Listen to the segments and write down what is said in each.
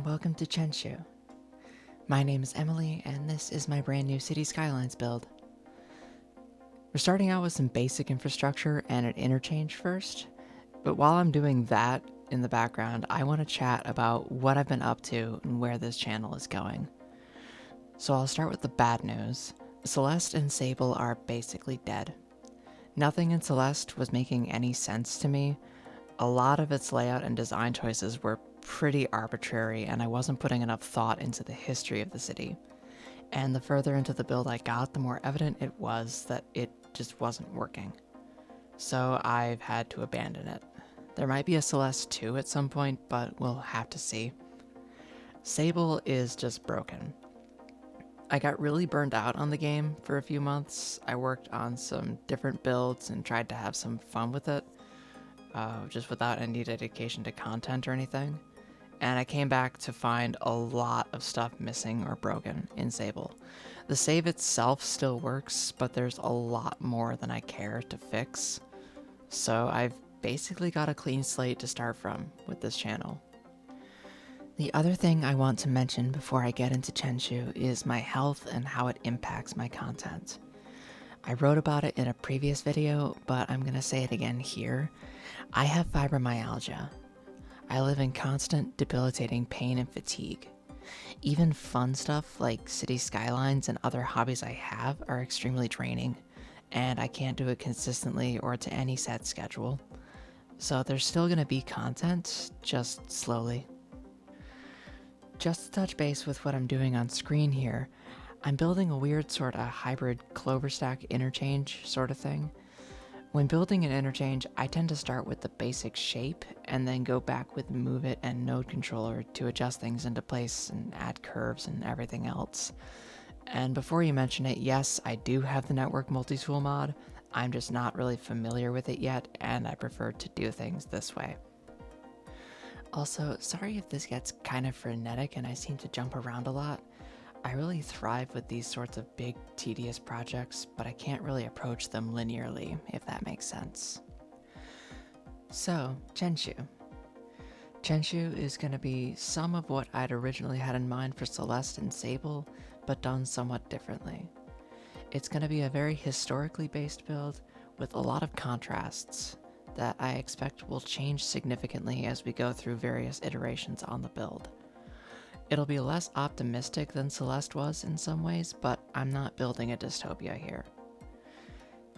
welcome to Chenshu. My name is Emily, and this is my brand new City Skylines build. We're starting out with some basic infrastructure and an interchange first, but while I'm doing that in the background, I want to chat about what I've been up to and where this channel is going. So I'll start with the bad news. Celeste and Sable are basically dead. Nothing in Celeste was making any sense to me. A lot of its layout and design choices were pretty arbitrary, and I wasn't putting enough thought into the history of the city. And the further into the build I got, the more evident it was that it just wasn't working. So I've had to abandon it. There might be a Celeste 2 at some point, but we'll have to see. Sable is just broken. I got really burned out on the game for a few months. I worked on some different builds and tried to have some fun with it, just without any dedication to content or anything. And I came back to find a lot of stuff missing or broken in Sable. The save itself still works, but there's a lot more than I care to fix. So I've basically got a clean slate to start from with this channel. The other thing I want to mention before I get into Chenshu is my health and how it impacts my content. I wrote about it in a previous video, but I'm gonna say it again here. I have fibromyalgia. I live in constant, debilitating pain and fatigue. Even fun stuff like City Skylines and other hobbies I have are extremely draining, and I can't do it consistently or to any set schedule. So there's still gonna be content, just slowly. Just to touch base with what I'm doing on screen here, I'm building a weird sort of hybrid clover stack interchange sort of thing. When building an interchange, I tend to start with the basic shape and then go back with Move It and Node Controller to adjust things into place and add curves and everything else. And before you mention it, yes, I do have the Network Multi-Tool mod. I'm just not really familiar with it yet, and I prefer to do things this way. Also, sorry if this gets kind of frenetic and I seem to jump around a lot. I really thrive with these sorts of big, tedious projects, but I can't really approach them linearly, if that makes sense. So, Chenshu. Chenshu is going to be some of what I'd originally had in mind for Celeste and Sable, but done somewhat differently. It's going to be a very historically based build with a lot of contrasts that I expect will change significantly as we go through various iterations on the build. It'll be less optimistic than Celeste was in some ways, but I'm not building a dystopia here.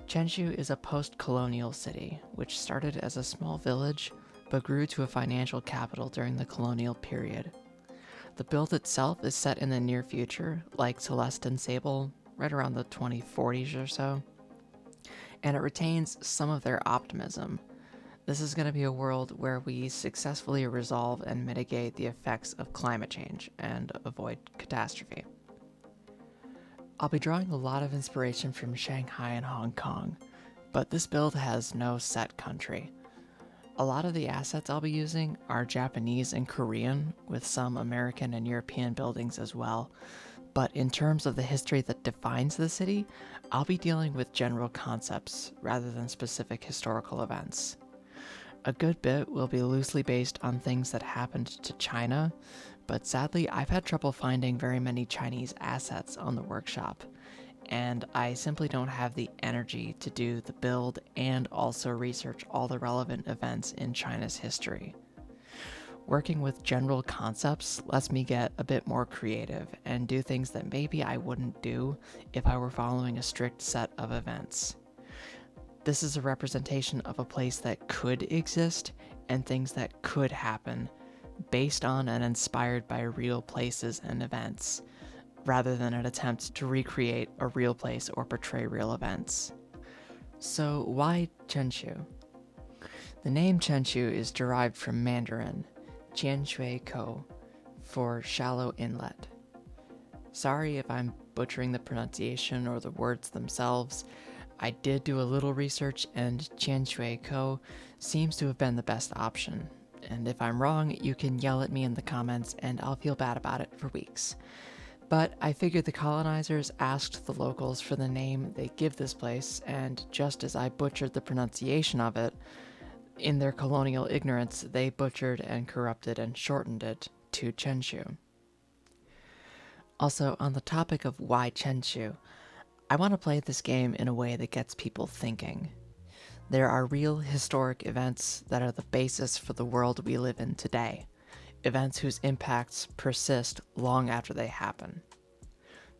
Chenshu is a post-colonial city, which started as a small village, but grew to a financial capital during the colonial period. The build itself is set in the near future, like Celeste and Sable, right around the 2040s or so, and it retains some of their optimism. This is going to be a world where we successfully resolve and mitigate the effects of climate change and avoid catastrophe. I'll be drawing a lot of inspiration from Shanghai and Hong Kong, but this build has no set country. A lot of the assets I'll be using are Japanese and Korean, with some American and European buildings as well, but in terms of the history that defines the city, I'll be dealing with general concepts rather than specific historical events. A good bit will be loosely based on things that happened to China, but sadly I've had trouble finding very many Chinese assets on the workshop, and I simply don't have the energy to do the build and also research all the relevant events in China's history. Working with general concepts lets me get a bit more creative and do things that maybe I wouldn't do if I were following a strict set of events. This is a representation of a place that could exist and things that could happen based on and inspired by real places and events, rather than an attempt to recreate a real place or portray real events. So why Chenshu? The name Chenshu is derived from Mandarin, Jianshui Ko, for shallow inlet. Sorry if I'm butchering the pronunciation or the words themselves. I did do a little research, and Chenshu Ko seems to have been the best option. And if I'm wrong, you can yell at me in the comments and I'll feel bad about it for weeks. But I figured the colonizers asked the locals for the name they give this place, and just as I butchered the pronunciation of it, in their colonial ignorance, they butchered and corrupted and shortened it to Chenshu. Also, on the topic of why Chenshu, I want to play this game in a way that gets people thinking. There are real historic events that are the basis for the world we live in today, events whose impacts persist long after they happen.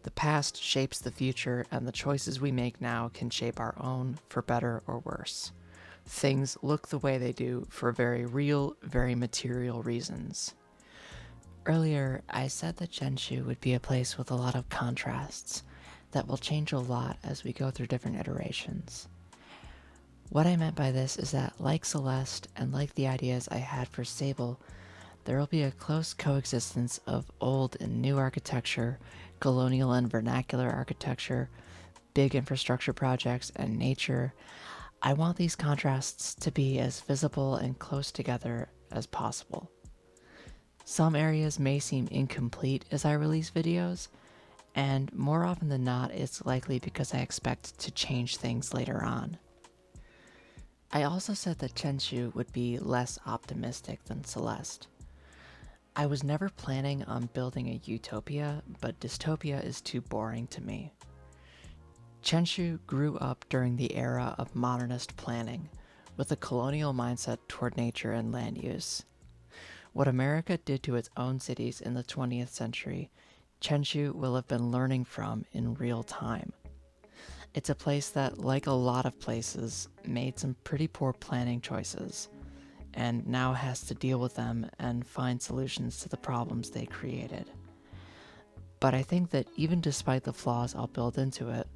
The past shapes the future, and the choices we make now can shape our own for better or worse. Things look the way they do for very real, very material reasons. Earlier, I said that Chenshu would be a place with a lot of contrasts that will change a lot as we go through different iterations. What I meant by this is that, like Celeste and like the ideas I had for Sable, there will be a close coexistence of old and new architecture, colonial and vernacular architecture, big infrastructure projects, and nature. I want these contrasts to be as visible and close together as possible. Some areas may seem incomplete as I release videos, and more often than not, it's likely because I expect to change things later on. I also said that Chenshu would be less optimistic than Celeste. I was never planning on building a utopia, but dystopia is too boring to me. Chenshu grew up during the era of modernist planning, with a colonial mindset toward nature and land use. What America did to its own cities in the 20th century, Chenshu will have been learning from in real time. It's a place that, like a lot of places, made some pretty poor planning choices, and now has to deal with them and find solutions to the problems they created. But I think that even despite the flaws I'll build into it,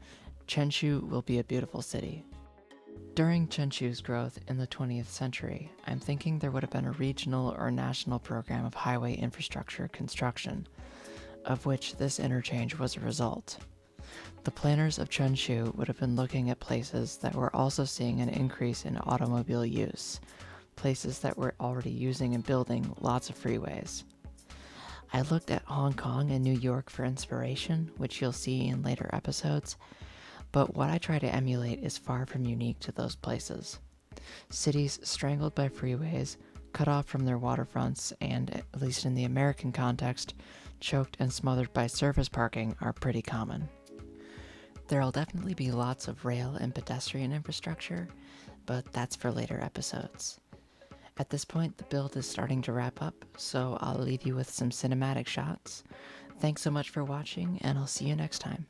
Chenshu will be a beautiful city. During Chenshu's growth in the 20th century, I'm thinking there would have been a regional or national program of highway infrastructure construction, of which this interchange was a result. The planners of Chenshu would have been looking at places that were also seeing an increase in automobile use, places that were already using and building lots of freeways. I looked at Hong Kong and New York for inspiration, which you'll see in later episodes, but what I try to emulate is far from unique to those places. Cities strangled by freeways, cut off from their waterfronts, and, at least in the American context, choked and smothered by surface parking are pretty common. There'll definitely be lots of rail and pedestrian infrastructure, but that's for later episodes. At this point, the build is starting to wrap up, so I'll leave you with some cinematic shots. Thanks so much for watching, and I'll see you next time.